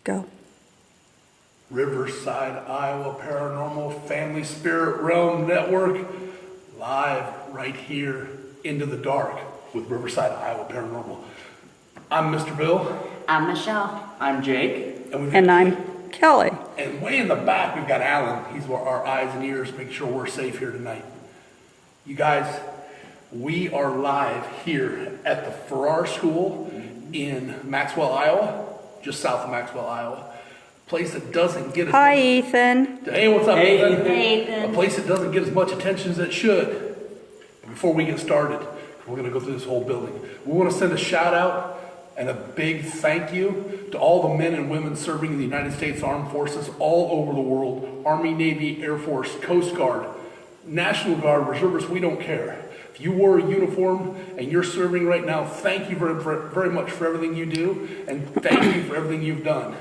Go. Riverside, Iowa Paranormal Family Spirit Realm Network, live right here into the dark with Riverside, Iowa Paranormal. I'm Mr. Bill. I'm Michelle. I'm Jake. And I'm Kelly. And way in the back, we've got Alan. He's our eyes and ears, make sure we're safe here tonight. You guys, we are live here at the Farrar School in Maxwell, Iowa, just south of Maxwell, Iowa. A place that doesn't get as Hi, much... Ethan. Hey, what's up, Hey, Ethan? Hey, Ethan. A place that doesn't get as much attention as it should. Before we get started, we're going to go through this whole building. We want to send a shout out and a big thank you to all the men and women serving in the United States Armed Forces all over the world. Army, Navy, Air Force, Coast Guard, National Guard, Reservists, we don't care. If you wore a uniform and you're serving right now, thank you very much for everything you do, and thank you for everything you've done.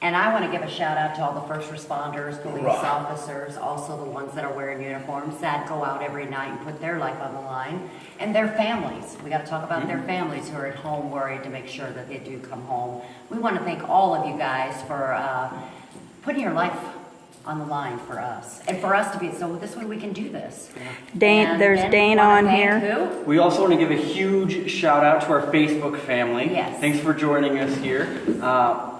And I want to give a shout out to all the first responders, police Right. officers, also the ones that are wearing uniforms that go out every night and put their life on the line, and their families. We got to talk about their families who are at home worried to make sure that they do come home. We want to thank all of you guys for putting your life on the line for us, and for us to be, so this way we can do this. And There's then Dane we wanna on thank here. Who? We also want to give a huge shout out to our Facebook family. Yes. Thanks for joining us here.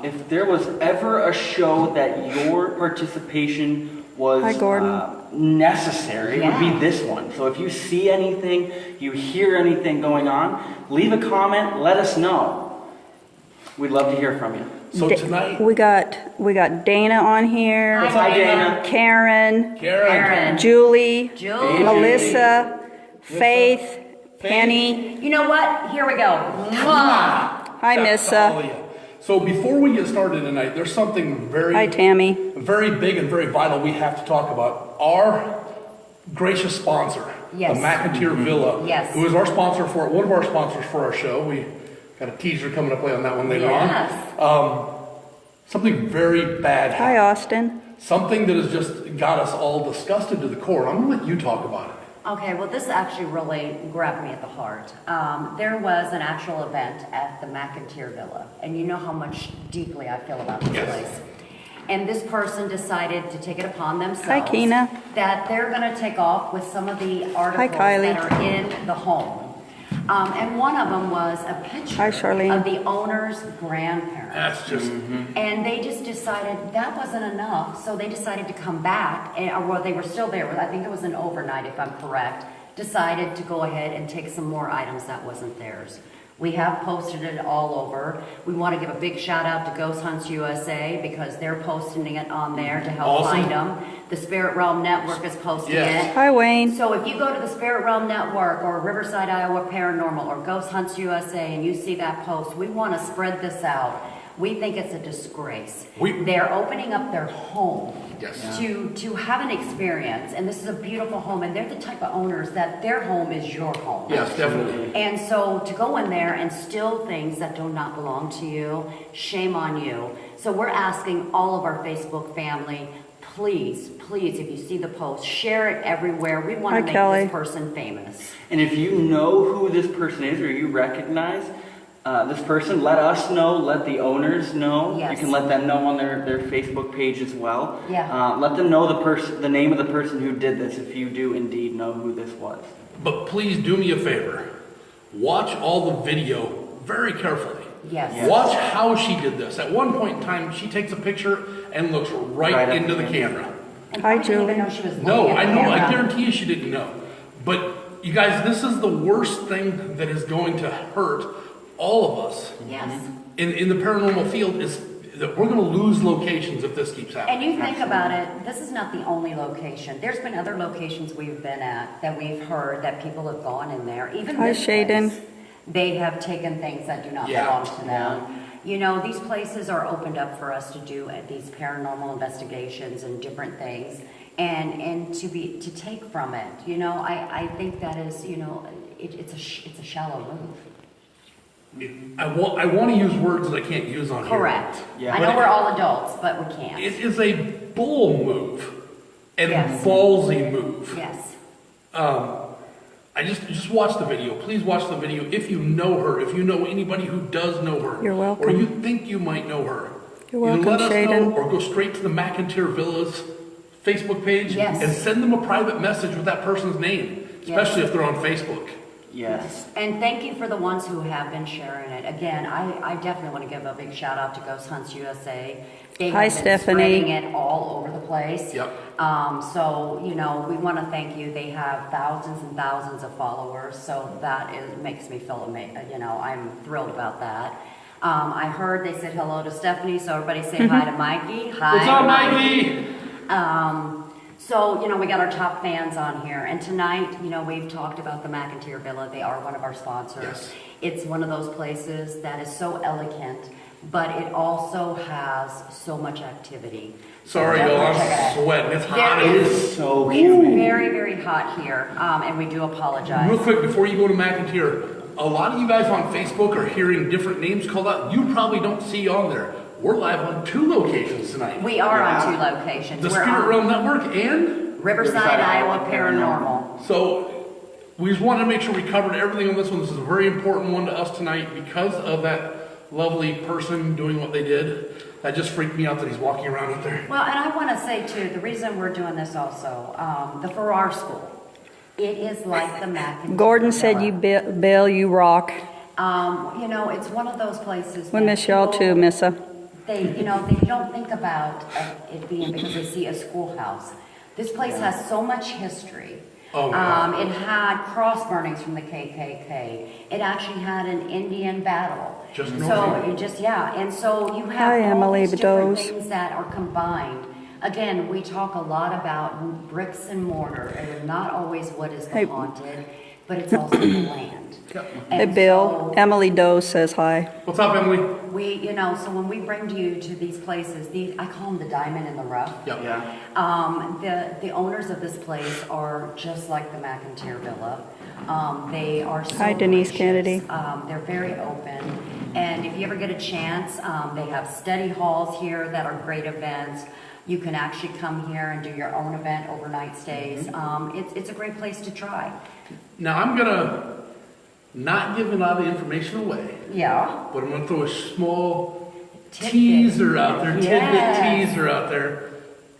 If there was ever a show that your participation was Hi, Gordon. necessary, it would Yeah. be this one. So if you see anything, you hear anything going on, leave a comment, let us know. We'd love to hear from you. So tonight, We got Dana on here. Hi, Dana. Karen, Karen. Julie, Julie. Melissa, Faith, Penny. You know what? Here we go. Mwah. Hi, all Missa. of you. So before we get started tonight, there's something Hi, Tammy. very big and very vital we have to talk about. Our gracious sponsor, Yes. the McIntyre Villa, Yes. who is our sponsor for one of our sponsors for our show. We got a teaser coming up on that one later Yes. on. Something very bad Hi, happened. Austin. Something that has just got us all disgusted to the core. I'm gonna let you talk about it. Okay, well, this actually really grabbed me at the heart. There was an actual event at the McIntyre Villa, and you know how much deeply I feel about this Yes. place. And this person decided to take it upon themselves Hi, Keena. that they're going to take off with some of the articles Kylie. that are in the home. And one of them was a picture Hi, Charlene. of the owner's grandparents. That's just, And they just decided that wasn't enough, so they decided to come back, or well, they were still there, I think it was an overnight if I'm correct, decided to go ahead and take some more items that wasn't theirs. We have posted it all over. We want to give a big shout out to Ghost Hunts USA because they're posting it on there to help Awesome. find them. The Spirit Realm Network is posting Yes. it. Hi, Wayne. So if you go to the Spirit Realm Network or Riverside, Iowa Paranormal or Ghost Hunts USA and you see that post, we want to spread this out. We think it's a disgrace. They're opening up their home Yes. to have an experience, and this is a beautiful home, and they're the type of owners that their home is your home. yes, definitely. And so to go in there and steal things that do not belong to you, shame on you. So we're asking all of our Facebook family, please, please, if you see the post, share it everywhere. We want Hi, to make Kelly. this person famous. And if you know who this person is or you recognize this person, let us know, let the owners know. Yes. You can let them know on their Facebook page as well. Yeah. Let them know the name of the person who did this if you do indeed know who this was. But please do me a favor. Watch all the video very carefully. Yes. Yes. Watch how she did this. At one point in time, she takes a picture and looks right Right up into the there. camera. And Hi, I didn't even Julie. know she was No, looking at I the know. I camera. guarantee you she didn't know. But you guys, this is the worst thing that is going to hurt all of us Yes. in the paranormal field is that we're going to lose locations if this keeps happening. And you think about it, this is not the only location. There's been other locations we've been at that we've heard that people have gone in there. Even Hi, this Shaden. place, they have taken things that do not Yeah. belong to them. You know, these places are opened up for us to do these paranormal investigations and different things, and to take from it. You know, I think that is, you know, it's a shallow move. I want to use words that I can't use on here. Correct. Yeah. I know we're all adults, but we can't. It is a bull move and Yes. ballsy move. Yes. I just watch the video. Please watch the video if you know her, if you know anybody who does know her. You're welcome. Or you think you might know her. You're Either welcome, let us know Shaden. or go straight to the McIntyre Villas Facebook page Yes. and send them a private message with that person's name, especially if they're on Facebook. Yes. And thank you for the ones who have been sharing it. Again, I definitely want to give a big shout out to Ghost Hunts USA. They Hi, have been Stephanie. spreading it all over the place. Yep. So, you know, we want to thank you. They have thousands and thousands of followers, so that makes me feel amazing. You know, I'm thrilled about that. I heard they said hello to Stephanie, so everybody say hi to Mikey. Hi, What's up, Mikey? So, you know, we got our top fans on here. And tonight, you know, we've talked about the McIntyre Villa. They are one of our sponsors. Yes. It's one of those places that is so elegant, but it also has so much activity. Sorry, So y'all, definitely check it I'm out. sweating. It's hot There in is- here. It's so It's humid. very, very hot here, and we do apologize. Real quick, before you go to McIntyre, a lot of you guys on Facebook are hearing different names called out. You probably don't see on there. We're live on 2 locations tonight. We are Yeah. on 2 locations. The We're Spirit on Realm Network and Riverside, Iowa Paranormal. so we just wanted to make sure we covered everything on this one. This is a very important one to us tonight because of that lovely person doing what they did. That just freaked me out that he's walking around out there. Well, and I want to say too, the reason we're doing this also, the Farrar School, it is like the McIntyre. Gordon said Villa. Bill, you rock. You know, it's one of those places. We that miss y'all too, people- Missa. They don't think about it being because they see a schoolhouse. This place has so much history. Oh, wow. It had cross burnings from the KKK. It actually had an Indian battle. Just so you just and so you have Hi, all Emily these different Bedoes. things that are combined. Again, we talk a lot about bricks and mortar, and not always what is the Hey. haunted, but it's also the land. Yep. Hey, And Bill. so- Emily Doe says hi. What's up, Emily? so when we bring you to these places, I call them the diamond in the rough. Yep. Yeah. The owners of this place are just like the McIntyre Villa. They are so Hi, Denise gracious. Kennedy. They're very open. And if you ever get a chance, they have study halls here that are great events. You can actually come here and do your own event, overnight stays. It's a great place to try. Now I'm gonna not give a lot of information away, Yeah. but I'm gonna throw a small Tidbit. teaser out there, Yes. tidbit teaser out there.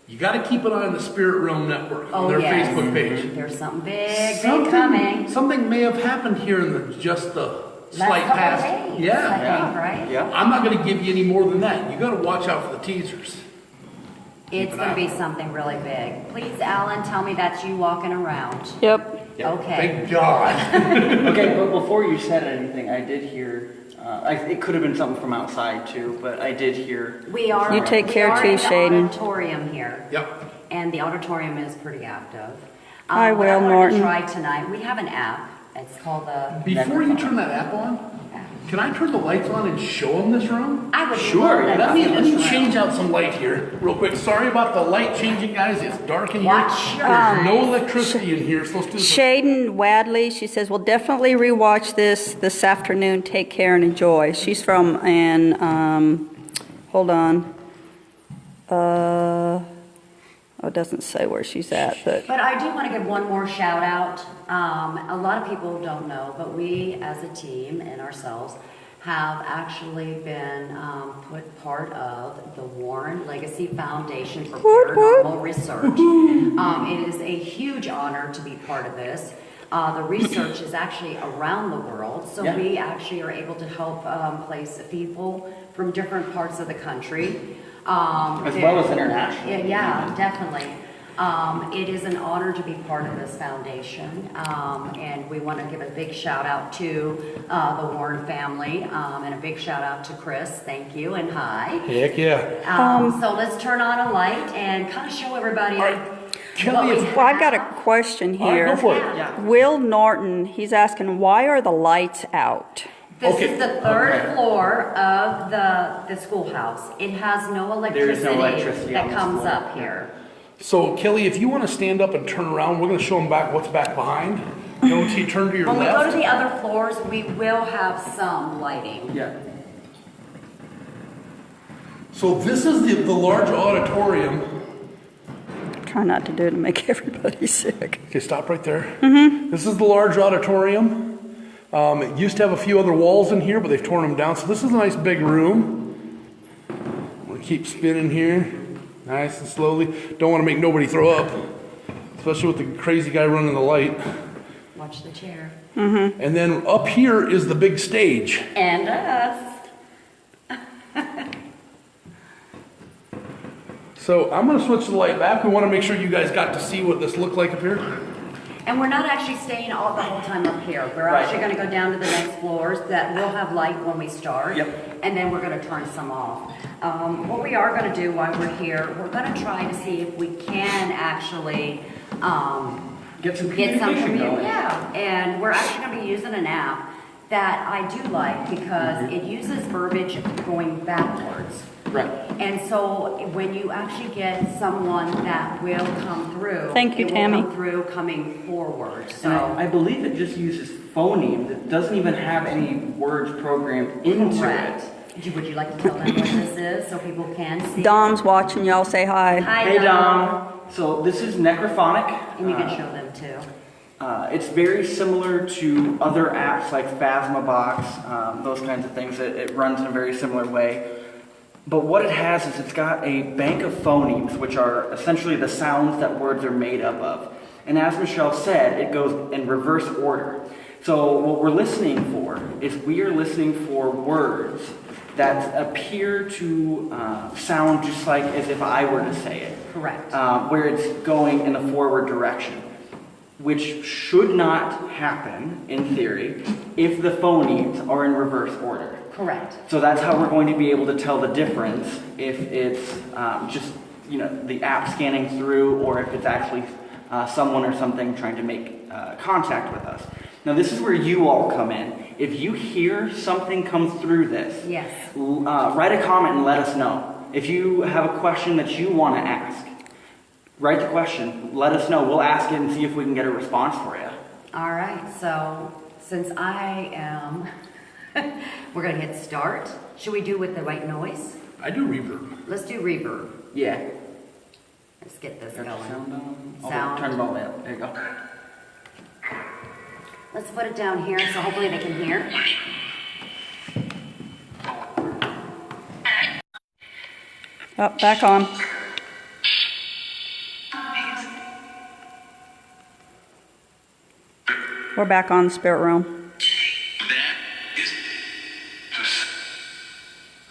You got to keep an eye on the Spirit Realm Network on their yes. Facebook page. There's something big coming. Something may have happened here in just the slight Last couple past. days, Yeah. I think, right? Yeah. I'm not going to give you any more than that. You got to watch out for the teasers. It's going to be something really big. Please, Alan, tell me that's you walking around. Yep. Okay. Thank God. Okay, but before you said anything, I did hear. It could have been something from outside too, but I did hear. We are. You take care we are too, in the Shaden. auditorium here, Yep. and the auditorium is pretty active. Hi, what I Will wanted Norton. to try tonight. We have an app. It's called the. Before you turn that app on, can I turn the lights on and show them this room? I would Sure, love Let me to change out some light here real quick. Sorry about the light changing, guys. It's dark in here. Watch your There's eyes. no electricity in here, so let's do this. Shaden Wadley, she says, we'll definitely rewatch this afternoon. Take care and enjoy. She's from hold on. It doesn't say where she's at, but But I do want to give one more shout out. A lot of people don't know, but we as a team and ourselves have actually been put part of the Warren Legacy Foundation for Paranormal Research. It is a huge honor to be part of this. The research is actually around the world, so Yeah. we actually are able to help place people from different parts of the country. As well as international. Yeah, definitely. It is an honor to be part of this foundation, and we want to give a big shout out to the Warren family, and a big shout out to Chris. Thank you and hi. Heck yeah. So let's turn on a light and kind of show everybody. All right. Kelly, what we if- well, I've got a question All right, here. go for it. Yeah. Will Norton, he's asking, why are the lights out? This Okay. is the third Okay. floor of the schoolhouse. It has no There is electricity, no electricity on that this comes floor. up here. So, Kelly, if you want to stand up and turn around, we're going to show them back what's back behind. Don't you turn to your When we go to left? the other floors, we will have some lighting. Yeah. So this is the large auditorium. Try not to do it to make everybody sick. Okay, stop right there. This is the large auditorium. It used to have a few other walls in here, but they've torn them down. So this is a nice big room. I'm going to keep spinning here, nice and slowly. Don't want to make nobody throw up, especially with the crazy guy running the light. Watch the chair. And then up here is the big stage. And us. So I'm going to switch the light back. We want to make sure you guys got to see what this looked like up here. And we're not actually staying all the whole time up here. We're Right. actually gonna go down to the next floors that will have light when we start. Yep. And then we're gonna turn some off. What we are gonna do while we're here, we're gonna try to see if we can actually, Get some get some communication going. Yeah, and we're actually gonna be using an app that I do like because it uses verbiage going backwards. Right. And so when you actually get someone that will come through. Thank you, it will Tammy. come through coming forward, so. And I believe it just uses phonemes. It doesn't even have any words programmed into Correct. it. Would you like to tell them what this is so people can see? Dom's watching, y'all say hi. Hi, Hey Dom. So this is necrophonic. And you can show them too. It's very similar to other apps like Phasmabox, those kinds of things. It runs in a very similar way. But what it has is it's got a bank of phonemes, which are essentially the sounds that words are made up of. And as Michelle said, it goes in reverse order. So what we're listening for is we are listening for words that appear to sound just like as if I were to say it. Correct. Where it's going in a forward direction, which should not happen in theory if the phonemes are in reverse order. Correct. So that's how we're going to be able to tell the difference if it's just the app scanning through or if it's actually someone or something trying to make contact with us. Now this is where you all come in. If you hear something come through this, Yes. write a comment and let us know. If you have a question that you want to ask, write the question, let us know. We'll ask it and see if we can get a response for you. All right, so since I am, we're gonna hit start. Should we do with the white noise? I do reverb. Let's do reverb. Yeah. Let's get this Got the going. sound on? Oh, Sound. turn it all the way up. There you go. Let's put it down here so hopefully they can hear. Oh, back on. We're back on the spirit realm.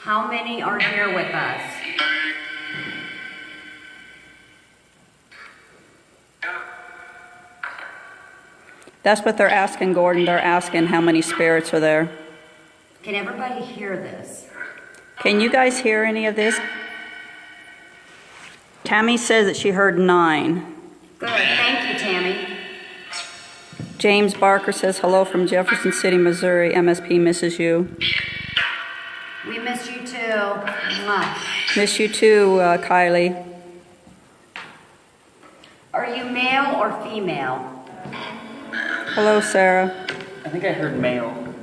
How many are here with us? That's what they're asking, Gordon. They're asking how many spirits are there. Can everybody hear this? Can you guys hear any of this? Tammy says that she heard 9. Good, thank you, Tammy. James Barker says hello from Jefferson City, Missouri. MSP misses you. We miss you too. Mwah. Miss you too, Kylie. Are you male or female? Hello, Sarah. I think I heard male.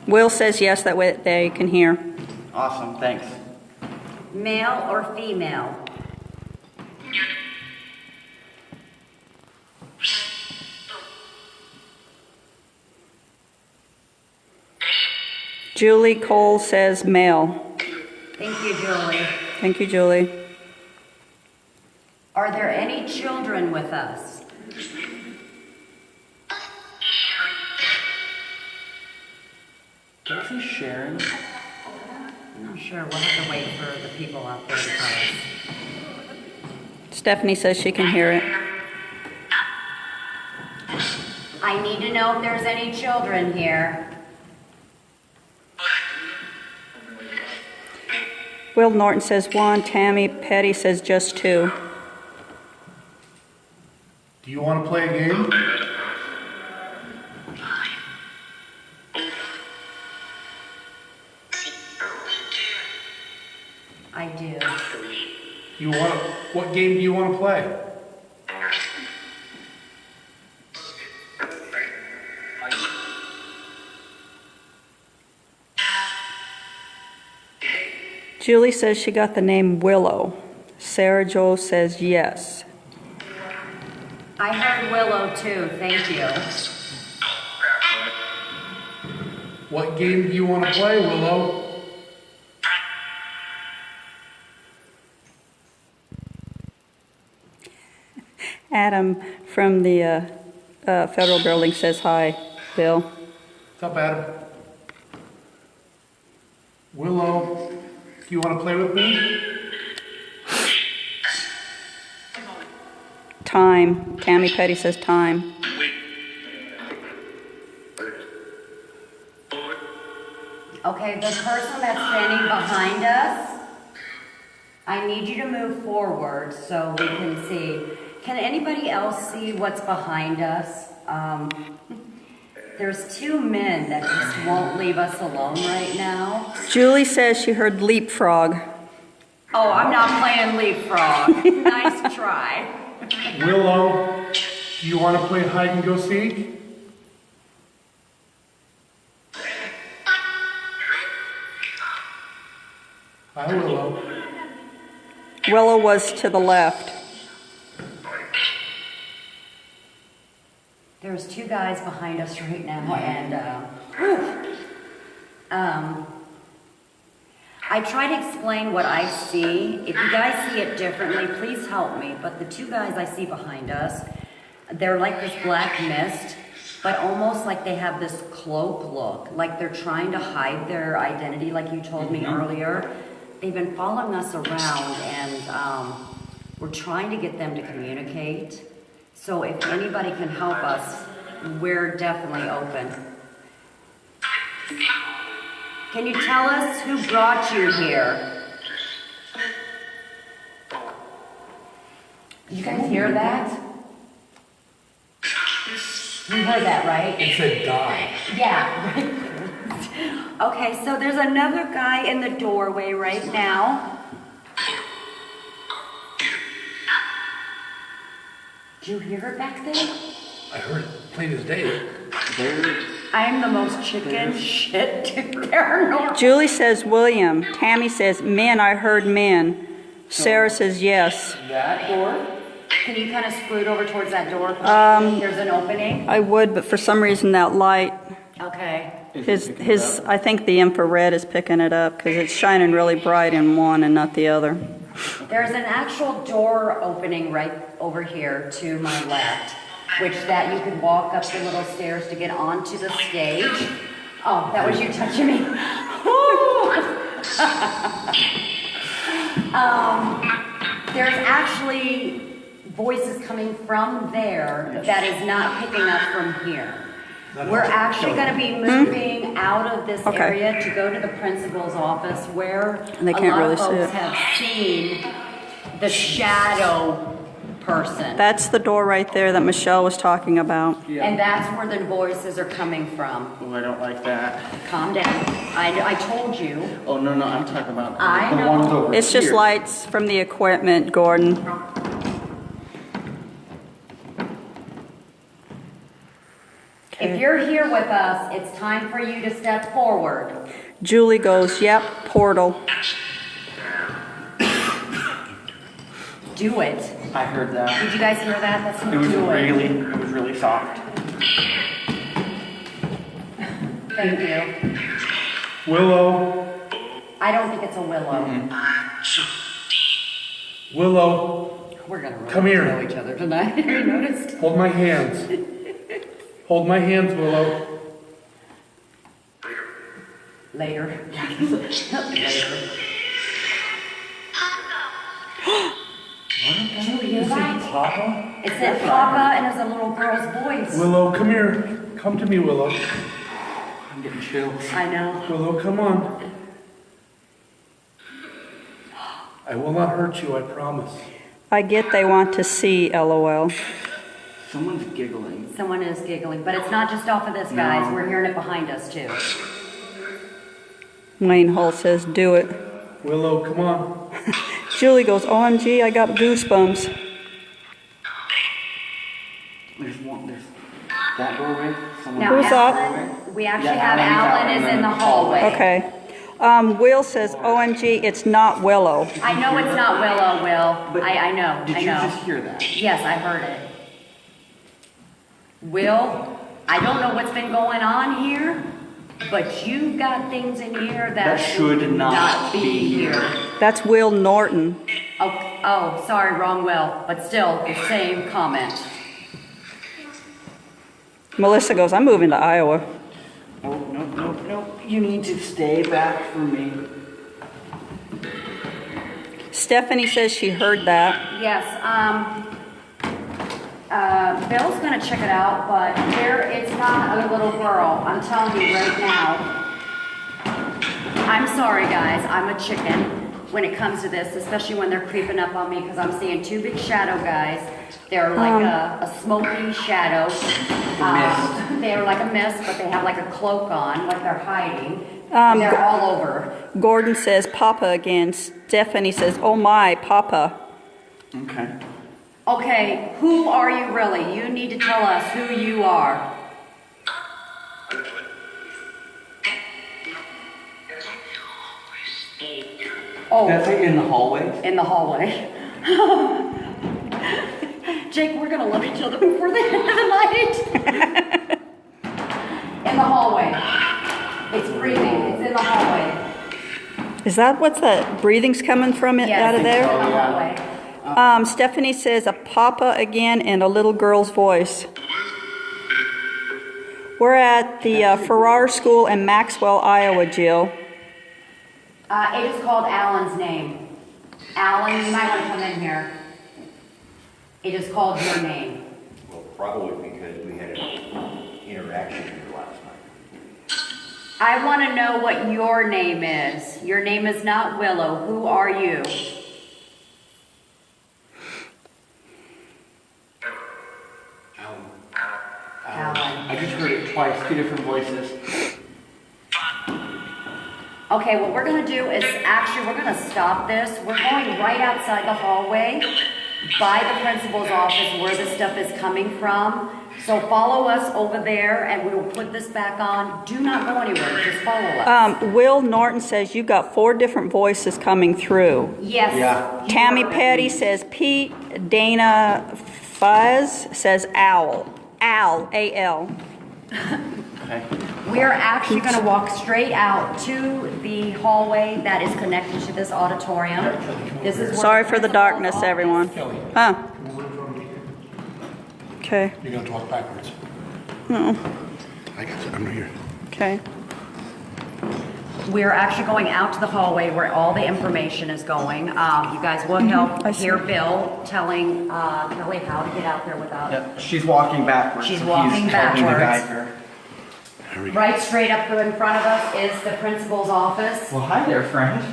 Will says yes, that way they can hear. Awesome, thanks. Male or female? Julie Cole says male. Thank you, Julie. Thank you, Julie. Are there any children with us? Did I say Sharon? I'm not sure. We'll have to wait for the people out there to tell us. Stephanie says she can hear it. I need to know if there's any children here. Will Norton says 1. Tammy Petty says just 2. Do you want to play a game? I do. What game do you want to play? Julie says she got the name Willow. Sarah Joel says yes. I heard Willow too. Thank you. What game do you want to play, Willow? Adam from the federal building says hi, Bill. What's up, Adam? Willow, do you want to play with me? Time. Tammy Petty says time. Okay, the person that's standing behind us, I need you to move forward so we can see. Can anybody else see what's behind us? There's two men that just won't leave us alone right now. Julie says she heard leapfrog. Oh, I'm not playing leapfrog. Nice try. Willow, do you want to play hide and go seek? Hi, Willow. Willow was to the left. There's two guys behind us right now, and I try to explain what I see. If you guys see it differently, please help me. But the two guys I see behind us, they're like this black mist, but almost like they have this cloak look, like they're trying to hide their identity, like you told me earlier. They've been following us around, and we're trying to get them to communicate. So if anybody can help us, we're definitely open. Can you tell us who brought you here? You guys hear that? You heard that, right? It said die. Yeah, right. Okay, so there's another guy in the doorway right now. Did you hear it back there? I heard it plain as day. I'm the most chicken shit paranormal. Julie says William. Tammy says men, I heard men. Sarah says yes. That door? Can you kind of scoot over towards that door? There's an opening. I would, but for some reason that light, Okay. I think the infrared is picking it up because it's shining really bright in one and not the other. There's an actual door opening right over here to my left, which that you could walk up the little stairs to get onto the stage. Oh, that was you touching me. There's actually voices coming from there that is not picking up from here. We're actually going to be moving out of this Okay. area to go to the principal's office where They can't a lot really of see folks it. have seen the shadow person. That's the door right there that Michelle was talking about. And that's where the voices are coming from. Oh, I don't like that. Calm down. I told you. Oh, no, I'm talking about I the know. ones over It's just here. lights from the equipment, Gordon. If you're here with us, it's time for you to step forward. Julie goes, yep, portal. Do it. I heard that. Did you guys hear that? That's It was do really soft. Thank you. Willow, I don't think it's a willow. Willow, We're gonna really Come here. know each other tonight. You noticed? hold my hands. Hold my hands, Willow. Later. Later. Did you hear that? Papa? It said Papa and it was a little girl's voice. Willow, come here. Come to me, Willow. I'm getting chills. I know. Willow, come on. I will not hurt you, I promise. I get they want to see, LOL. Someone's giggling. Someone is giggling, but it's not just off of this, guys. No. We're hearing it behind us too. Wayne Hull says do it. Willow, come on. Julie goes, OMG, I got goosebumps. There's that doorway. Someone Now, Who's that? Alan, we actually Yeah, have Alan's Alan out is in the in the hallway. Okay. Will says, OMG, it's not Willow. I know it's not Willow, Will. But I know. Did I you know. just hear that? Yes, I heard it. Will, I don't know what's been going on here, but you've got things in here that That should not be be here. That's Will Norton. Oh, Oh, sorry, wrong Will, but still the same comment. Melissa goes, I'm moving to Iowa. Oh, no. You need to stay back from me. Stephanie says she heard that. Yes, Bill's gonna check it out, but it's not a little girl. I'm telling you right now. I'm sorry, guys. I'm a chicken when it comes to this, especially when they're creeping up on me, because I'm seeing two big shadow guys. They're like a smoky shadow. They're like a mist, but they have like a cloak on, like they're hiding. They're all over. Gordon says Papa again. Stephanie says, oh my, Papa. Okay. Okay, who are you really? You need to tell us who you are. Oh, That's it in the hallway? in the hallway. Jake, we're gonna love each other before the end of the night. In the hallway. It's breathing. It's in the hallway. Is that what's that? Breathing's coming from it Yes, out of it's there? in the hallway. Stephanie says a Papa again and a little girl's voice. We're at the Farrar School in Maxwell, Iowa, Jill. It is called Alan's name. Alan, you might want to come in here. It is called your name. Well, probably because we had an interaction here last night. I want to know what your name is. Your name is not Willow. Who are you? Alan. I just heard it twice, two different voices. Okay, what we're gonna do is we're gonna stop this. We're going right outside the hallway by the principal's office where this stuff is coming from. So follow us over there and we will put this back on. Do not go anywhere, just follow us. Will Norton says you got 4 different voices coming through. Yes. Yeah. you Tammy are- Petty says Pete. Dana Fuzz says Owl. Al, A-L. Okay. We are actually gonna walk straight out to the hallway that is connected to this auditorium. This is where Sorry for the principal's darkness, office- everyone. Kelly, Huh, move in front of me. okay, You're gonna talk backwards. no, I got you, I'm right here. okay. We're actually going out to the hallway where all the information is going. You guys will help I see. hear Bill telling Kelly how to get out there without, Yep. She's walking backwards. She's so walking he's helping to backwards. guide her. Here we go. right straight up in front of us is the principal's office. Well, hi there, friend.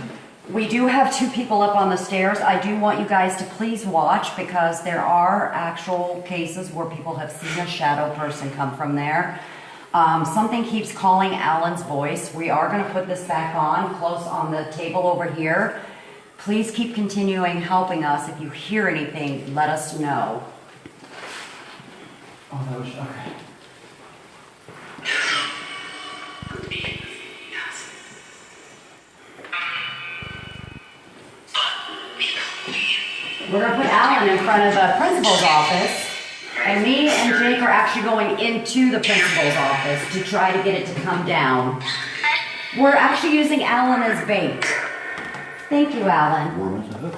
We do have 2 people up on the stairs. I do want you guys to please watch because there are actual cases where people have seen a shadow person come from there. Something keeps calling Alan's voice. We are going to put this back on close on the table over here. Please keep continuing helping us. If you hear anything, let us know. Oh, that was okay. We're going to put Alan in front of the principal's office. And me and Jake are actually going into the principal's office to try to get it to come down. We're actually using Alan as bait. Thank you, Alan. Warm as a hook.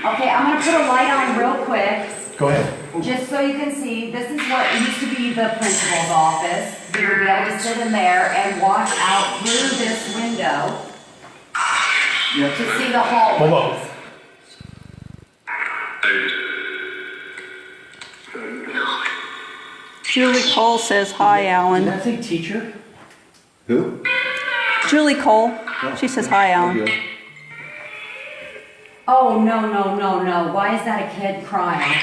Okay, I'm gonna put a light on real quick, Go ahead. just so you can see. This is what used to be the principal's office. You would be able to sit in there and watch out through this window Yep. to see the hallway. Hold on. Julie Cole says hi, Did Alan. that say teacher? Who? Julie Cole, she says hi, Alan. Okay. Oh, no. Why is that a kid crying?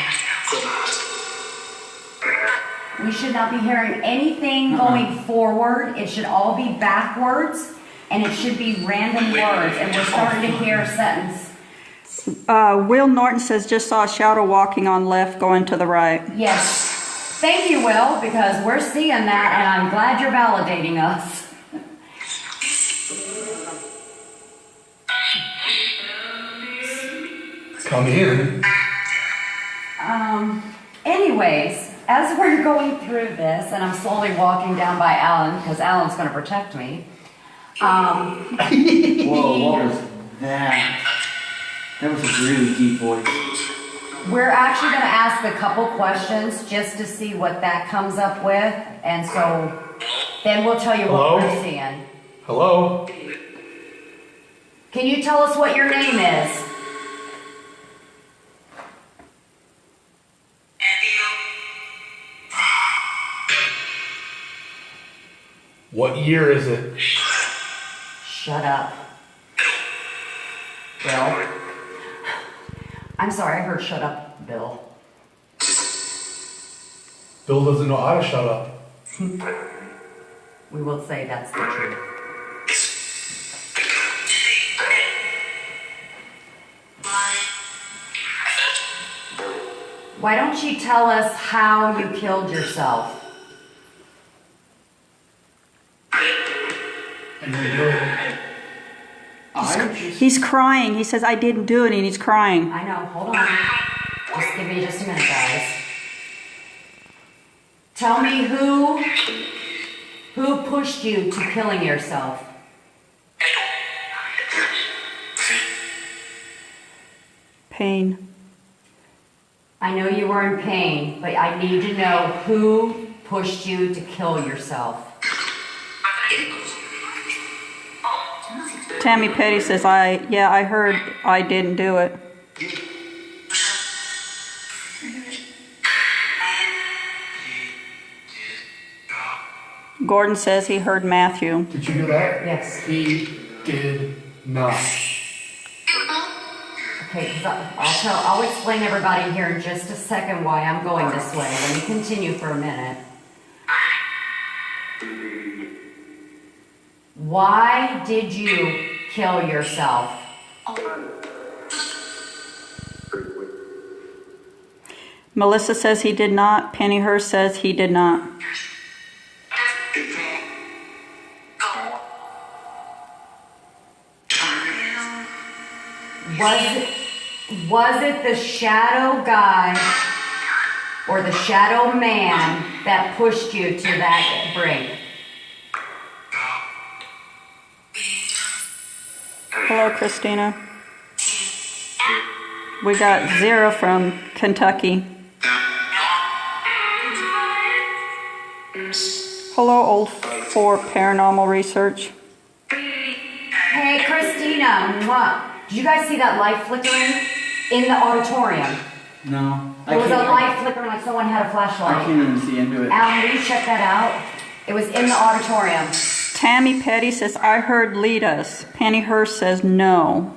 We should not be hearing anything going forward. It should all be backwards, and it should be random words, and we're starting to hear a sentence. Will Norton says just saw a shadow walking on left going to the right. Yes. Thank you, Will, because we're seeing that, and I'm glad you're validating us. Come in. Anyways, as we're going through this, and I'm slowly walking down by Alan, because Alan's going to protect me. Whoa, what was that? That was a really deep voice. We're actually gonna ask a couple questions just to see what that comes up with, and so then we'll tell you Hello? what we're seeing. Hello? Can you tell us what your name is? What year is it? Shut up. Bill? I'm sorry, I heard shut up, Bill. Bill doesn't know how to shut up. We will say that's the truth. Why don't you tell us how you killed yourself? And you do it. He's crying. He says, I didn't do it, and he's crying. I know, hold on. Just give me just a minute, guys. Tell me who pushed you to killing yourself? Pain. I know you were in pain, but I need to know who pushed you to kill yourself. Tammy Petty says, I heard I didn't do it. Gordon says he heard Matthew. Did you hear that? Yes. He did not. Okay, I'll explain to everybody here in just a second why I'm going this way. Let me continue for a minute. Why did you kill yourself? Melissa says he did not. Pennyhurst says he did not. Was it the shadow guy or the shadow man that pushed you to that brink? Hello, Christina. We got 0 from Kentucky. Hello, old for Paranormal Research. Hey, Christina, what? Did you guys see that light flickering in the auditorium? No. There was a light flickering like someone had a I flashlight. can't even see into it. Alan, will you check that out? It was in the auditorium. Tammy Petty says, I heard lead us. Pennyhurst says no.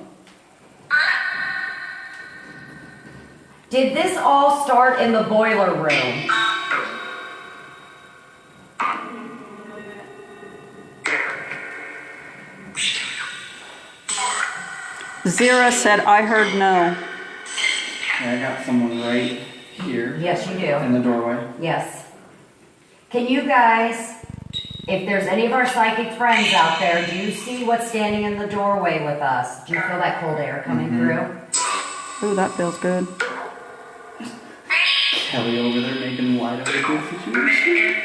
Did this all start in the boiler room? Zira said, I heard no. Yeah, I got someone right here Yes, you in do. the doorway. Yes. Can you guys, if there's any of our psychic friends out there, do you see what's standing in the doorway with us? Do you feel that cold air coming through? Ooh, that feels good. Kelly over there making light of a good situation.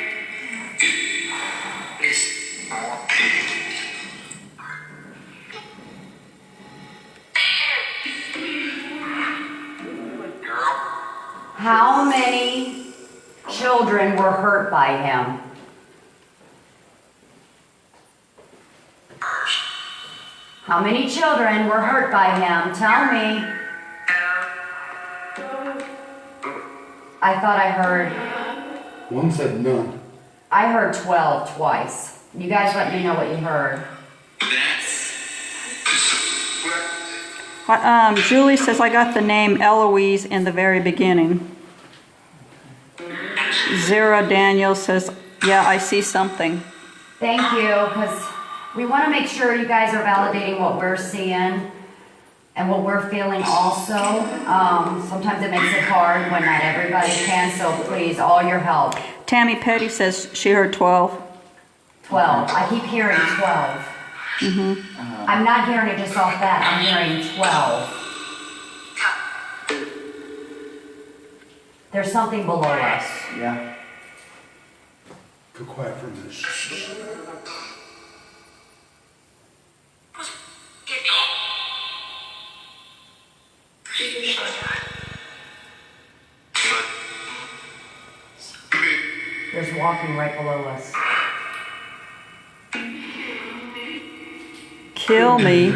How many children were hurt by him? How many children were hurt by him? Tell me. I thought I heard, One said none. I heard 12 twice. You guys let me know what you heard. Julie says, I got the name Eloise in the very beginning. Zira Daniel says, yeah, I see something. Thank you, because we want to make sure you guys are validating what we're seeing and what we're feeling also. Sometimes it makes it hard when not everybody can, so please, all your help. Tammy Petty says she heard 12. 12. I keep hearing 12. I'm not hearing it just off that. I'm hearing 12. There's something below us. Yeah. Go quiet for a minute. There's walking right below us. Kill me.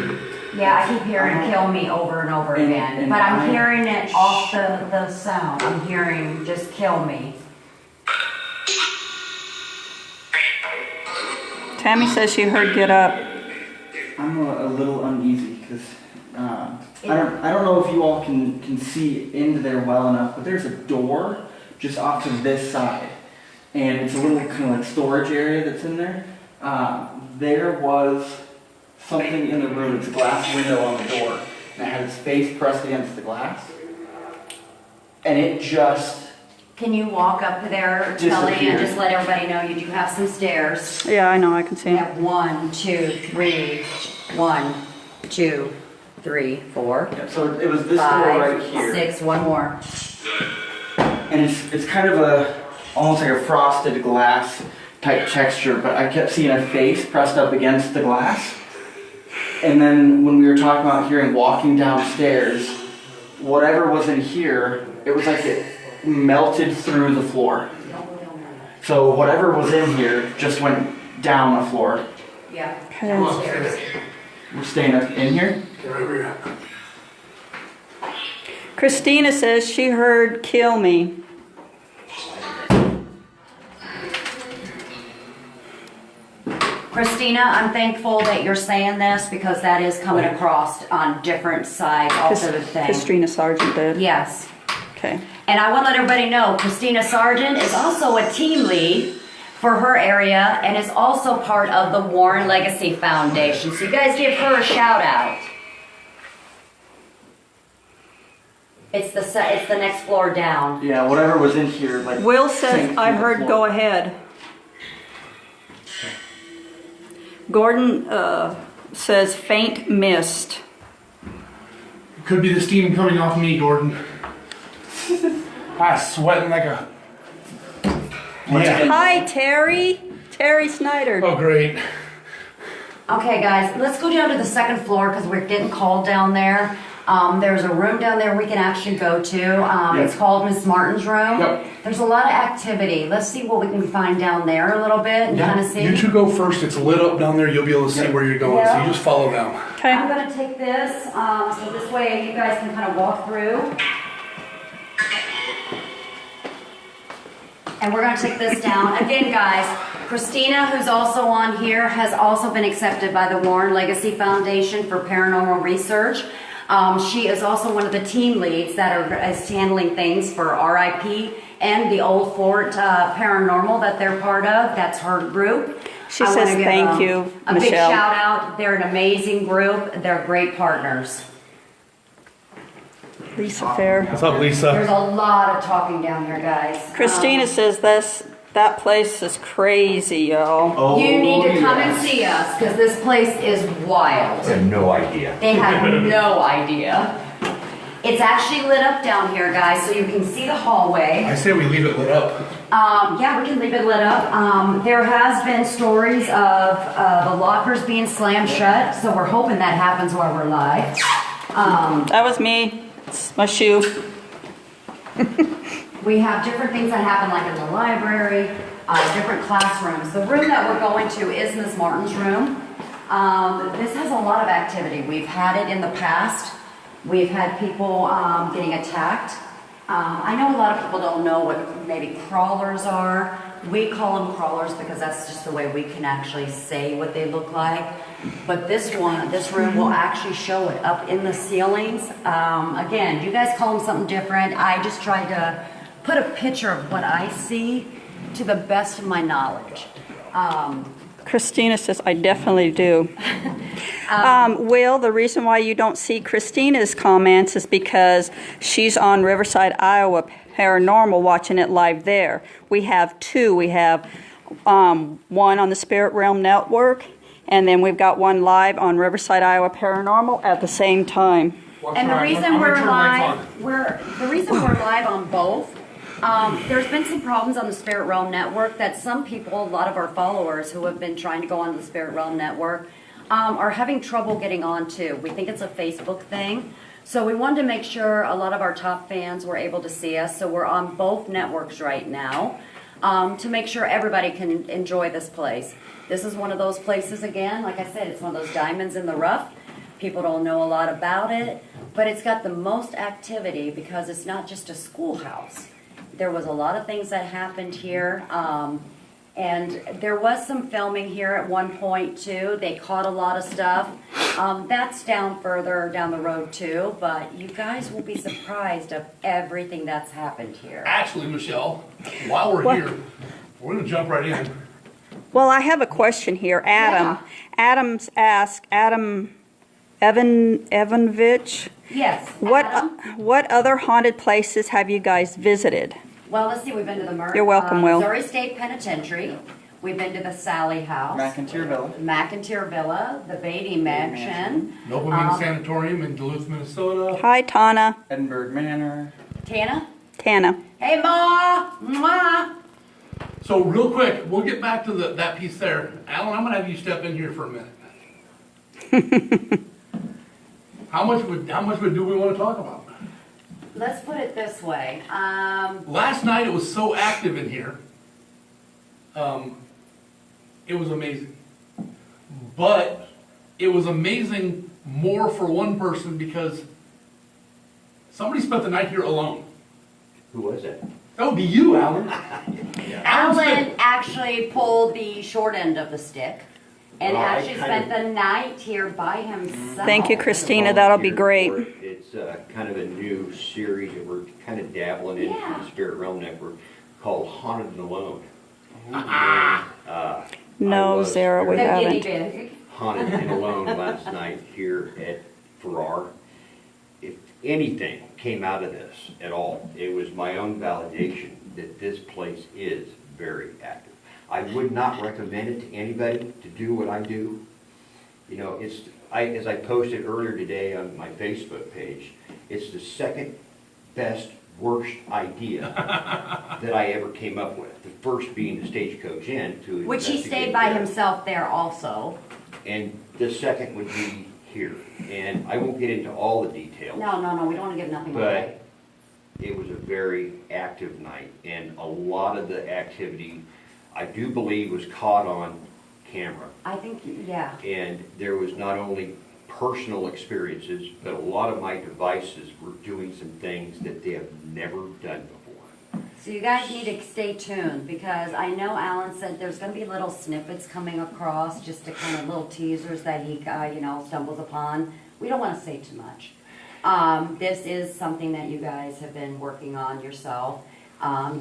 Yeah, I keep hearing kill me over and over again, and but I'm I- hearing it off the sound. I'm hearing just kill me. Tammy says she heard get up. I'm a little uneasy because I don't know if you all can see into there well enough, but there's a door just off to this side, and it's a little kind of like storage area that's in there. There was something in the room. It's a glass window on the door, and it had its face pressed against the glass, and it just Can you walk up to there, Kelly, and just let everybody know you do have some stairs? Yeah, I know, I can see We him. have 1, 2, 3, 1, 2, 3, 4, yeah, so it was this door right 5, here. 6, one more. And it's kind of almost like a frosted glass type texture, but I kept seeing a face pressed up against the glass. And then when we were talking about hearing walking downstairs, whatever was in here, it was like it melted through the floor. So whatever was in here just went down the floor. Yeah, Okay. downstairs. We're staying up in here. Okay, right where you're at. Christina says she heard kill me. Christina, I'm thankful that you're saying this because that is coming across on different sides also the thing. Christina Sargent did. Yes. Okay. And I want to let everybody know, Christina Sargent is also a team lead for her area and is also part of the Warren Legacy Foundation. So you guys give her a shout out. It's the next floor down. Yeah, whatever was in here, like. Will says, sank I through the heard floor. go ahead. Gordon says faint mist. Could be the steam coming off me, Gordon. I'm sweating like a... Yeah. Hi, Terry. Terry Snyder. Oh, great. Okay, guys, let's go down to the second floor because we're getting called down there. There's a room down there we can actually go to. It's called Miss Martin's room. Yep. There's a lot of activity. Let's see what we can find down there a little bit and kind of see. You two go first. It's lit up down there. You'll be able to see where you're going. So Yeah. you just follow them. Okay. I'm gonna take this, so this way you guys can kind of walk through. And we're gonna take this down. Again, guys, Christina, who's also on here, has also been accepted by the Warren Legacy Foundation for Paranormal Research. She is also one of the team leads that is handling things for RIP and the Old Fort Paranormal that they're part of. That's her group. She I wanna says give thank you, a big Michelle. shout out. They're an amazing group. They're great partners. Lisa Fair. What's up, Lisa? There's a lot of talking down here, guys. Christina says that place is crazy, y'all. Oh, You need to come yeah. and see us because this place is wild. I have no idea. They have no idea. It's actually lit up down here, guys, so you can see the hallway. I say we leave it lit up. Yeah, we can leave it lit up. There has been stories of the lockers being slammed shut, so we're hoping that happens while we're live. That was me. It's my shoe. We have different things that happen, like in the library, different classrooms. The room that we're going to is Miss Martin's room. This has a lot of activity. We've had it in the past. We've had people getting attacked. I know a lot of people don't know what maybe crawlers are. We call them crawlers because that's just the way we can actually say what they look like. But this room will actually show it up in the ceilings. Again, you guys call them something different. I just tried to put a picture of what I see to the best of my knowledge. Christina says, I definitely do. Will, the reason why you don't see Christina's comments is because she's on Riverside, Iowa Paranormal, watching it live there. We have two. We have one on the Spirit Realm Network, and then we've got one live on Riverside, Iowa Paranormal at the same time. And the reason we're live, on both. There's been some problems on the Spirit Realm Network that some people, a lot of our followers who have been trying to go on the Spirit Realm Network, are having trouble getting on too. We think it's a Facebook thing. So we wanted to make sure a lot of our top fans were able to see us. So we're on both networks right now to make sure everybody can enjoy this place. This is one of those places, again, like I said, it's one of those diamonds in the rough. People don't know a lot about it, but it's got the most activity because it's not just a schoolhouse. There was a lot of things that happened here. And there was some filming here at one point too. They caught a lot of stuff. That's down further down the road too, but you guys will be surprised of everything that's happened here. Actually, Michelle, while we're here, we're gonna jump right in. Well, I have a question here. Adam. Yeah. Adam's asked, Adam Evanovich, Yes, what Adam? what other haunted places have you guys visited? Well, let's see, we've been to the You're welcome, Will. Missouri State Penitentiary. We've been to the Sally House. McIntyre Villa. McIntyre Villa, the Beatty Mansion. Nobleman Sanatorium in Duluth, Minnesota. Hi, Tana. Edinburgh Manor. Tana? Tana. Hey, Ma! Mwah! So real quick, we'll get back to that piece there. Alan, I'm gonna have you step in here for a minute. How much do we want to talk about? Let's put it this way. Last night it was so active in here. It was amazing. But it was amazing more for one person because somebody spent the night here alone. Who was that? That would be you, Alan. Alan actually pulled the short end of the stick and Well, I actually kind spent the night here by himself. Thank you, Christina. That'll be great. It's kind of a new series that we're kind of dabbling into Yeah. the Spirit Realm Network called Haunted and Alone. I No, was Zara, we The guinea haven't. pig. Haunted and alone last night here at Farrar. If anything came out of this at all, it was my own validation that this place is very active. I would not recommend it to anybody to do what I do. You know, as I posted earlier today on my Facebook page, it's the second best, worst idea that I ever came up with. The first being the Stagecoach Inn to Which he investigate stayed by there. himself there also. And the second would be here. And I won't get into all the details. No, we don't want to give nothing away. But it was a very active night, and a lot of the activity, I do believe, was caught on camera. I think, yeah. And there was not only personal experiences, but a lot of my devices were doing some things that they have never done before. So you guys need to stay tuned because I know Alan said there's going to be little snippets coming across, just to kind of little teasers that he, stumbles upon. We don't want to say too much. This is something that you guys have been working on yourself.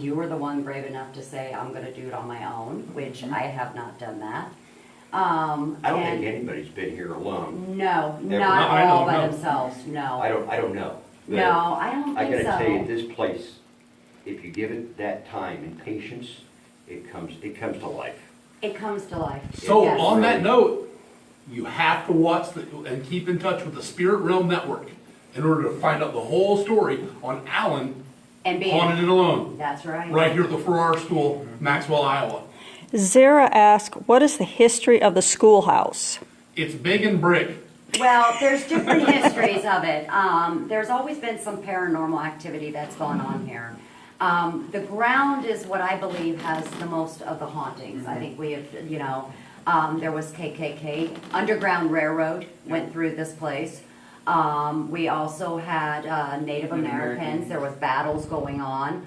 You were the one brave enough to say, I'm going to do it on my own, which I have not done that. I don't think anybody's been here alone. No, Never. not No, I all don't by know. themselves, no. I don't know. But No, I don't I think gotta tell you, so. this place, if you give it that time and patience, it comes to life. It comes to life. So Yes. on that note, you have to watch and keep in touch with the Spirit Realm Network in order to find out the whole story on Alan And being, Haunted and Alone, that's right. right here at the Farrar School, Maxwell, Iowa. Zara asked, what is the history of the schoolhouse? It's big and brick. Well, there's different histories of it. There's always been some paranormal activity that's gone on here. The ground is what I believe has the most of the hauntings. I think we have, there was KKK. Underground Railroad went through this place. We also had Native Americans. There was battles going on.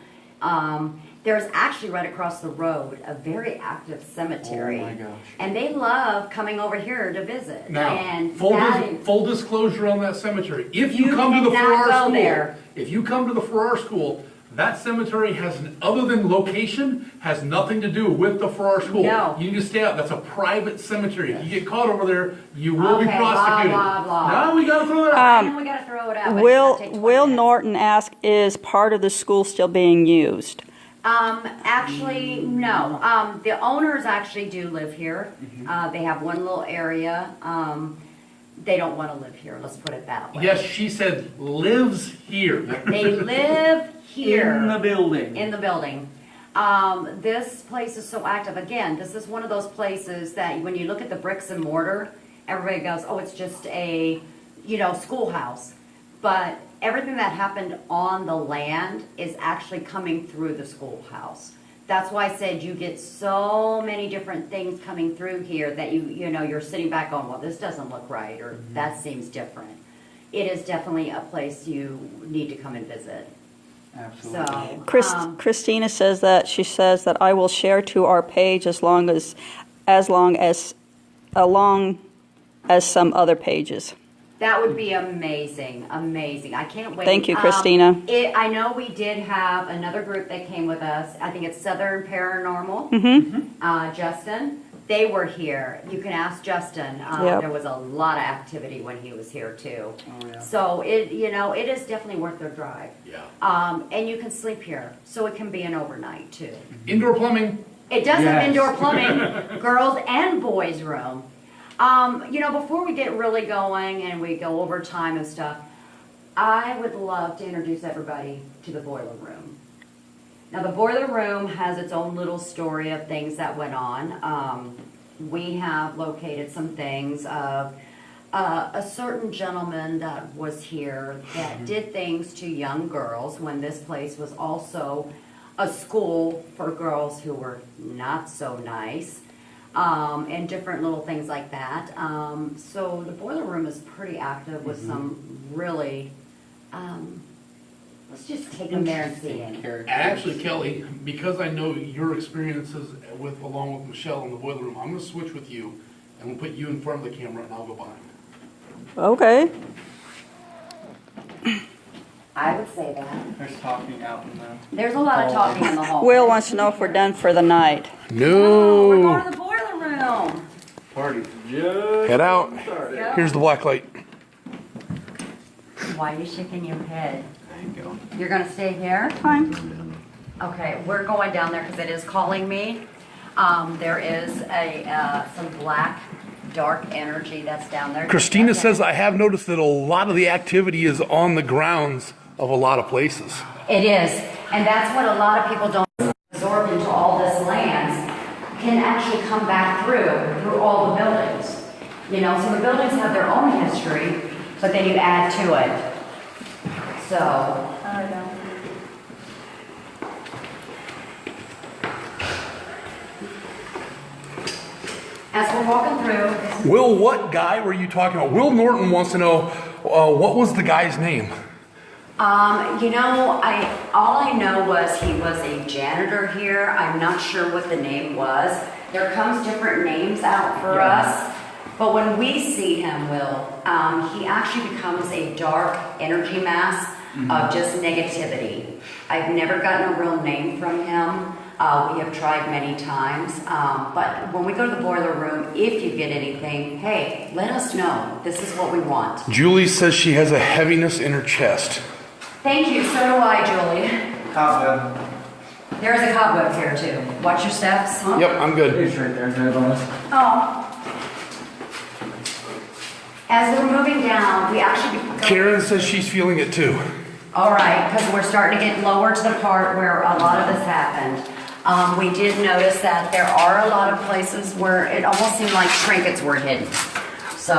There's actually right across the road a very active cemetery. Oh my gosh. And they love coming over here to visit. Now, and full disclosure on that cemetery. If you You come to the cannot Farrar go School, there. if you come to the Farrar School, that cemetery other than location, has nothing to do with the Farrar School. No. You can just stay out. That's a private cemetery. If you get caught over there, you will be Okay, blah, prosecuted. blah, blah. No, we gotta throw it out. I know we gotta throw it out. but it's Will gonna take 20 Will minutes. Norton asked, is part of the school still being used? Actually, no. The owners actually do live here. They have one little area. They don't want to live here, let's put it that way. Yes, she said lives here. They live here. In the building. In the building. This place is so active. Again, this is one of those places that when you look at the bricks and mortar everybody goes, oh, it's just a, schoolhouse. But everything that happened on the land is actually coming through the schoolhouse. That's why I said you get so many different things coming through here that you're sitting back going, well, this doesn't look right, or that seems different. It is definitely a place you need to come and visit. Absolutely. So, Christina says that I will share to our page as long as some other pages. that would be amazing, amazing. I can't wait. Thank you, Christina. I know we did have another group that came with us. I think it's Southern Paranormal. Justin, they were here. You can ask Justin. Yep. There was a lot of activity when he was here too. Oh, yeah. So it is definitely worth their drive. Yeah. And you can sleep here, so it can be an overnight too. Indoor plumbing. It does have Yes. indoor plumbing, girls and boys room. Before we get really going and we go over time and stuff, I would love to introduce everybody to the boiler room. Now, the boiler room has its own little story of things that went on. We have located some things of a certain gentleman that was here that did things to young girls when this place was also a school for girls who were not so nice, and different little things like that. So the boiler room is pretty active with some really, let's just take them there and see it. Actually, Kelly, because I know your experiences along with Michelle in the boiler room, I'm gonna switch with you, and we'll put you in front of the camera, and I'll go behind. Okay. I would say that. There's talking out in the. There's a lot of talking in the hall. Will wants to know if we're done for the night. Oh, we're going to the boiler room. Party's just Head out. Go. Here's the black light. Why are you shaking your head? There you go. You're gonna stay here? Fine. Okay, we're going down there because it is calling me. There is some black, dark energy that's down there. Christina says I have noticed that a lot of the activity is on the grounds of a lot of places. It is, and that's what a lot of people don't absorb into all this land can actually come back through all the buildings. So the buildings have their own history, but then you add to it. So. As we're walking through, Will, what guy were you talking about? Will Norton wants to know what was the guy's name? all I know was he was a janitor here. I'm not sure what the name was. There comes different names out for us. But when we see him, Will, he actually becomes a dark energy mass of just negativity. I've never gotten a real name from him. We have tried many times. But when we go to the boiler room, if you get anything, hey, let us know. This is what we want. Julie says she has a heaviness in her chest. Thank you. So do I, Julie. Cobweb. There is a cobweb here, too. Watch your steps. Huh? Yep, I'm good. It's right there, there's on this. Oh. As we're moving down, we actually... Karen says she's feeling it too. All right, because we're starting to get lower to the part where a lot of this happened. We did notice that there are a lot of places where it almost seemed like trinkets were hidden. So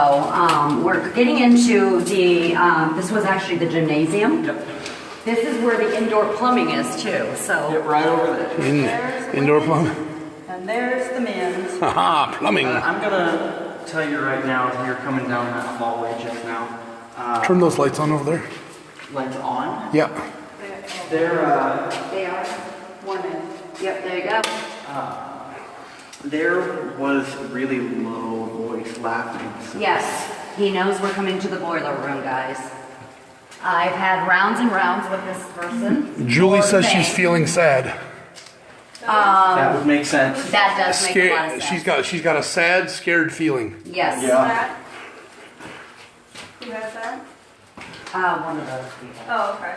we're getting into the, this was actually the gymnasium. Yep. This is where the indoor plumbing is too, so. Yep, right over there. Indoor plumbing. And there's the men's. Haha, plumbing. I'm gonna tell you right now, as you're coming down that hallway just now, Turn those lights on over there. lights on. Yeah. They're, They are one in. Yep, there you go. there was really low voice laughing. So Yes, he knows we're coming to the boiler room, guys. I've had rounds and rounds with this person. Julie More says than- she's feeling sad. that would make sense. That does make a lot of Scared. sense. She's got a sad, scared feeling. Yes. Yeah. Who has that? One of those people. Oh, okay.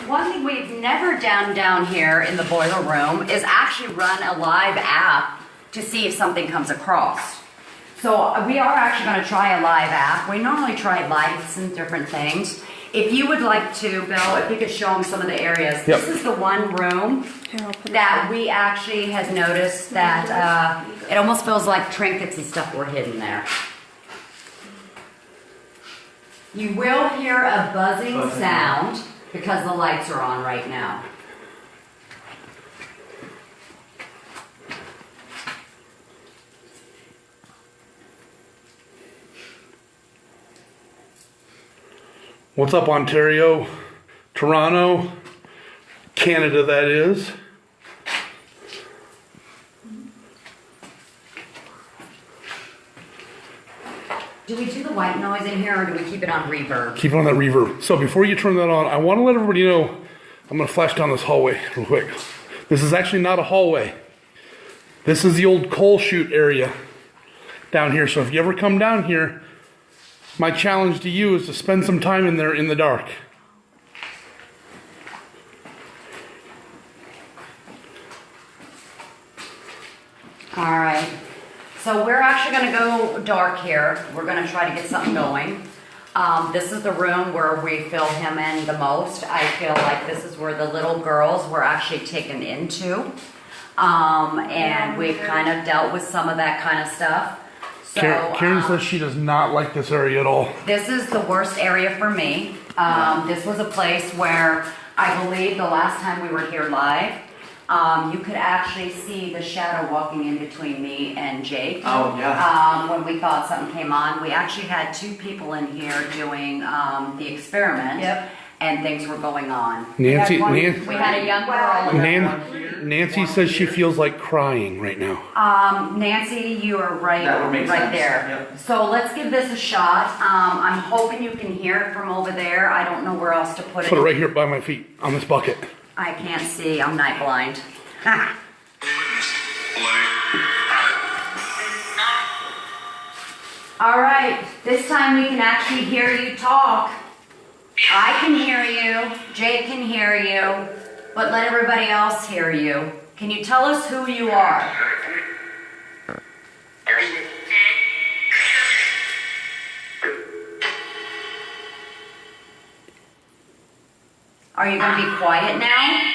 One thing we've never done down here in the boiler room is actually run a live app to see if something comes across. So we are actually going to try a live app. We normally try lights and different things. If you would like to, Bill, if you could show them some of the areas. Yep. This is the one room that we actually has noticed that it almost feels like trinkets and stuff were hidden there. You will hear a buzzing sound because the lights are on right now. What's up, Ontario, Toronto, Canada, that is. Do we do the white noise in here or do we keep it on reverb? Keep it on that reverb. So before you turn that on, I want to let everybody know, I'm going to flash down this hallway real quick. This is actually not a hallway. This is the old coal chute area down here. So if you ever come down here, my challenge to you is to spend some time in there in the dark. All right. So we're actually going to go dark here. We're going to try to get something going. This is the room where we fill him in the most. I feel like this is where the little girls were actually taken into. And we've kind of dealt with some of that kind of stuff. So, Karen says she does not like this area at all. this is the worst area for me. This was a place where I believe the last time we were here live, you could actually see the shadow walking in between me and Jake. Oh, yeah. When we thought something came on, we actually had 2 people in here doing the experiment. Yep. And things were going on. Nancy, We had a young girl. Nancy says she feels like crying right now. Nancy, you are right, That would make right sense. there. Yep. So let's give this a shot. I'm hoping you can hear it from over there. I don't know where else to put it. Put it right here by my feet on this bucket. I can't see. I'm night blind. All right. This time we can actually hear you talk. I can hear you. Jake can hear you. But let everybody else hear you. Can you tell us who you are? Are you going to be quiet now?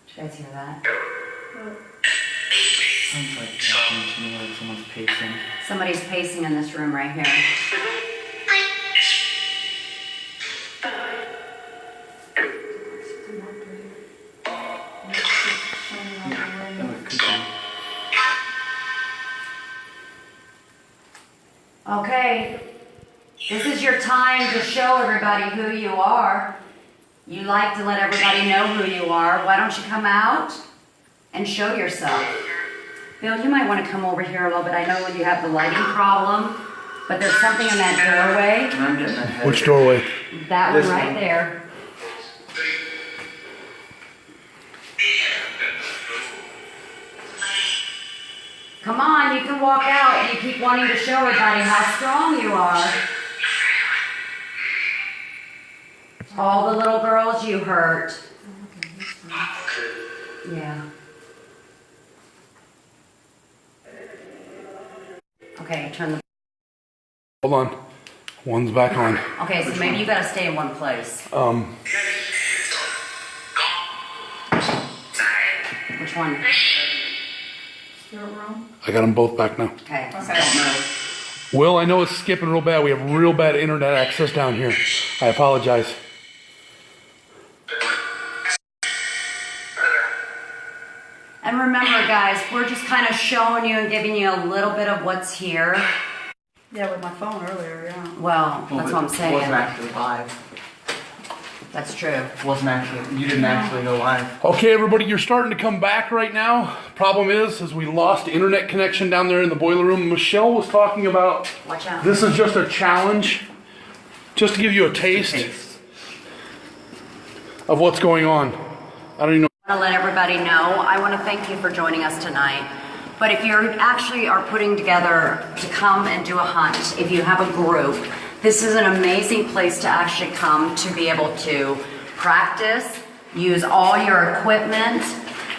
Did you guys hear that? Sounds like talking to me, like someone's pacing. Somebody's pacing in this room right here. Okay, this is your time to show everybody who you are. You like to let everybody know who you are. Why don't you come out and show yourself? Bill, you might want to come over here a little bit. I know you have the lighting problem, but there's something in that doorway. And I'm getting ahead. Which doorway? That one This right one. there. Come on, you can walk out. You keep wanting to show everybody how strong you are. All the little girls you hurt. Yeah. Okay, turn the... Hold on. One's back on. Okay, so maybe you gotta stay in one place. Which one? I got them both back now. Okay, so don't move. Will, I know it's skipping real bad. We have real bad internet access down here. I apologize. And remember, guys, we're just kind of showing you and giving you a little bit of what's here. Yeah, with my phone earlier, yeah. Well, that's what I'm It wasn't saying. actually live. That's true. It wasn't actually, you didn't actually go live. Okay, everybody, you're starting to come back right now. Problem is we lost internet connection down there in the boiler room. Michelle was talking about Watch out. this is just a challenge, just to give you a taste of what's going on. I don't even know. I want to let everybody know, I want to thank you for joining us tonight. But if you actually are putting together to come and do a hunt, if you have a group, this is an amazing place to actually come to be able to practice, use all your equipment.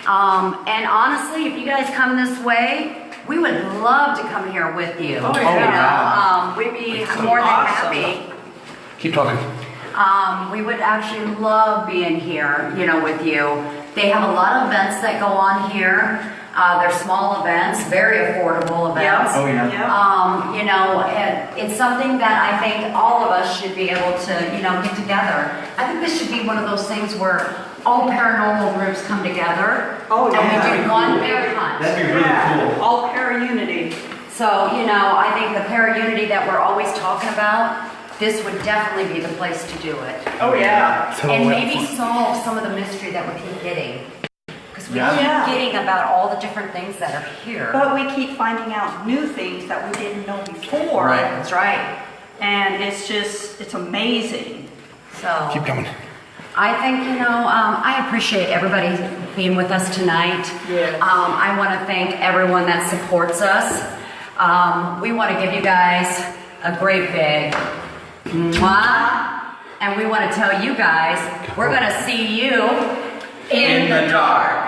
And honestly, if you guys come this way, We would love to come here with you. Oh, yeah. We'd be more than awesome. happy. Keep talking. We would actually love being here, with you. They have a lot of events that go on here. They're small events, very affordable events. Oh, yeah. And it's something that I think all of us should be able to, get together. I think this should be one of those things where all paranormal groups come together. Oh, And we yeah. do one bear hunt. That'd be really cool. All para-unity. So, I think the para-unity that we're always talking about, this would definitely be the place to do it. Oh, yeah. And maybe solve some of the mystery that we keep getting. Because we Yeah. keep getting about all the different things that are here. But we keep finding out new things that we didn't know before. Right. That's right. And it's amazing. So Keep coming. I think, I appreciate everybody being with us tonight. Yes. I want to thank everyone that supports us. We want to give you guys a great big mwah. And we want to tell you guys, we're going to see you in the dark.